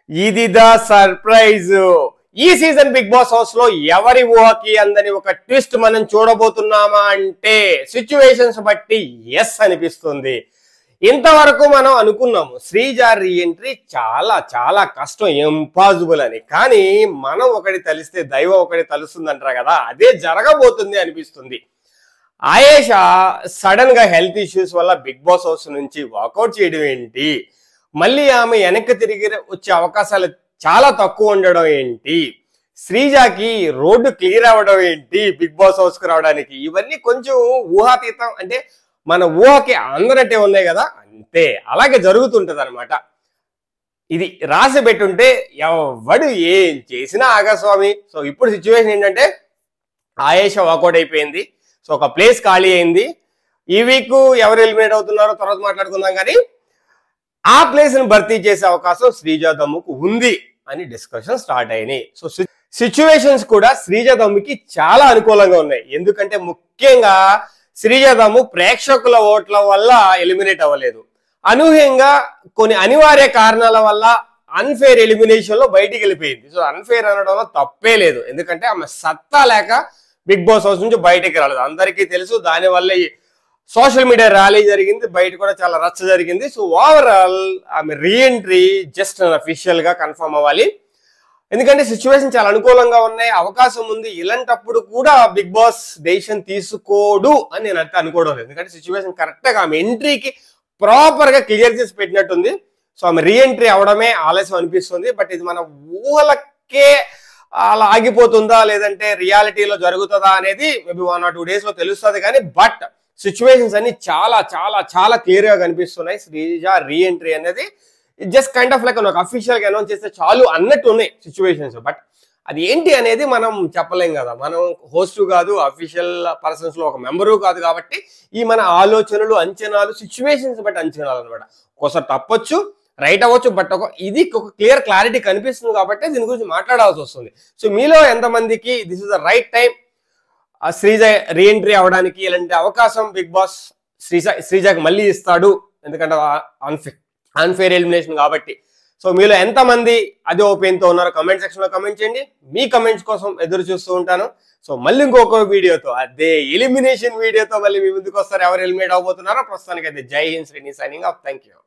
ఇది the surprise. ఈ season big boss house లో ఎవరి ఊహకి అందని ఒక ట్విస్ట్ మనం చూడబోతున్నామా అంటే సిచ్యువేషన్స్ బట్టి ఎస్ అనిపిస్తుంది. ఇంతవరకు మనం అనుకున్నాము శ్రీజ రీఎంట్రీ చాలా చాలా కష్టం, ఇంపాసిబుల్ అని. కానీ మనం ఒకటి తలిస్తే దైవం ఒకటి తలుస్తుంది అంటారు కదా, అదే జరగబోతుంది అనిపిస్తుంది. ఆయేషా సడన్ గా హెల్త్ ఇష్యూస్ వల్ల బిగ్ బాస్ హౌస్ నుంచి వాకౌట్ చేయడం ఏంటి, మళ్ళీ ఆమె వెనక్కి తిరిగి వచ్చే అవకాశాలు చాలా తక్కువ ఉండడం ఏంటి, శ్రీజాకి రోడ్డు క్లియర్ అవ్వడం ఏంటి బిగ్ బాస్ హౌస్ కు రావడానికి, ఇవన్నీ కొంచెం ఊహాతీతం, అంటే మన ఊహకి అందనట్టే ఉన్నాయి కదా, అంతే అలాగే జరుగుతుంటది అనమాట. ఇది రాసి పెట్టుంటే ఎవడు ఏం చేసినా ఆగస్వామి. సో ఇప్పుడు సిచ్యువేషన్ ఏంటంటే ఆయేషా వాకౌట్ అయిపోయింది. సో ఒక ప్లేస్ ఖాళీ అయింది. ఈ వీక్ ఎవరు ఎలిమినేట్ అవుతున్నారో తర్వాత మాట్లాడుకుందాం, కానీ ఆ ప్లేస్ ని భర్తీ చేసే అవకాశం శ్రీజ దమ్ముకు ఉంది అని డిస్కషన్ స్టార్ట్ అయినాయి. సో సిచ్యువేషన్స్ కూడా శ్రీజ దమ్ముకి చాలా అనుకూలంగా ఉన్నాయి. ఎందుకంటే ముఖ్యంగా శ్రీజ దమ్ము ప్రేక్షకుల ఓట్ల వల్ల ఎలిమినేట్ అవ్వలేదు, అనూహ్యంగా కొన్ని అనివార్య కారణాల వల్ల అన్ఫేర్ ఎలిమినేషన్ లో బయటికి వెళ్ళిపోయింది. సో అన్ఫేర్ అనడంలో తప్పే లేదు, ఎందుకంటే ఆమె సత్తా లేక బిగ్ బాస్ హౌస్ నుంచి బయటికి రాలేదు, అందరికీ తెలుసు. దానివల్ల సోషల్ మీడియా ర్యాలీ జరిగింది, బయట కూడా చాలా రచ్చ జరిగింది. సో ఓవరాల్ ఆమె రీఎంట్రీ జస్ట్ అఫీషియల్ గా కన్ఫర్మ్ అవ్వాలి, ఎందుకంటే సిచ్యువేషన్ చాలా అనుకూలంగా ఉన్నాయి, అవకాశం ఉంది. ఇలాంటప్పుడు కూడా బిగ్ బాస్ డెసిషన్ తీసుకోడు అని నేను అంటే అనుకోవడం లేదు, ఎందుకంటే సిచ్యువేషన్ కరెక్ట్ గా ఆమె ఎంట్రీకి ప్రాపర్ గా క్లియర్ చేసి పెట్టినట్టుంది. సో ఆమె రీఎంట్రీ అవడమే ఆలస్యం అనిపిస్తుంది. బట్ ఇది మన ఊహలకే అలా ఆగిపోతుందా లేదంటే రియాలిటీలో జరుగుతుందా అనేది మేబీ 1 or 2 days లో తెలుస్తుంది. కానీ బట్ సిచ్యువేషన్స్ అన్ని చాలా చాలా చాలా క్లియర్ గా కనిపిస్తున్నాయి. శ్రీజ రీఎంట్రీ అనేది జస్ట్ కైండ్ ఆఫ్ లైక్ ఒక అఫీషియల్ గా అనౌన్స్ చేస్తే చాలు అన్నట్టు ఉన్నాయి సిచ్యువేషన్స్. బట్ అది ఏంటి అనేది మనం చెప్పలేం కదా, మనం హోస్ట్ కాదు, అఫీషియల్ పర్సన్స్ లో ఒక మెంబరు కాదు. కాబట్టి ఈ మన ఆలోచనలు అంచనాలు సిచ్యువేషన్స్ బట్టి అంచనాలు అనమాట. ఒకసారి తప్పొచ్చు, రైట్ అవ్వచ్చు, బట్ ఇది ఒక క్లారిటీ కనిపిస్తుంది కాబట్టి దీని గురించి మాట్లాడాల్సి వస్తుంది. సో మీలో ఎంతమందికి this is the right time Sreeja reentry అవడానికి, ఇలాంటి అవకాశం బిగ్ బాస్ శ్రీజకి మళ్ళీ ఇస్తాడు, ఎందుకంటే అన్ఫేర్ ఎలిమినేషన్ కాబట్టి. సో మీలో ఎంతమంది అదే ఓపెన్ తో ఉన్నారో కమెంట్ సెక్షన్ లో కమెంట్ చేయండి. మీ కమెంట్స్ కోసం ఎదురు చూస్తూ ఉంటాను. సో మళ్ళీ ఇంకొక వీడియోతో, అదే ఎలిమినేషన్ వీడియోతో మళ్ళీ మీ ముందుకు వస్తారు. ఎవరు ఎలిమినేట్ అవబోతున్నారో ప్రస్తుతానికి అయితే జై Hind Srini signing off. Thank you.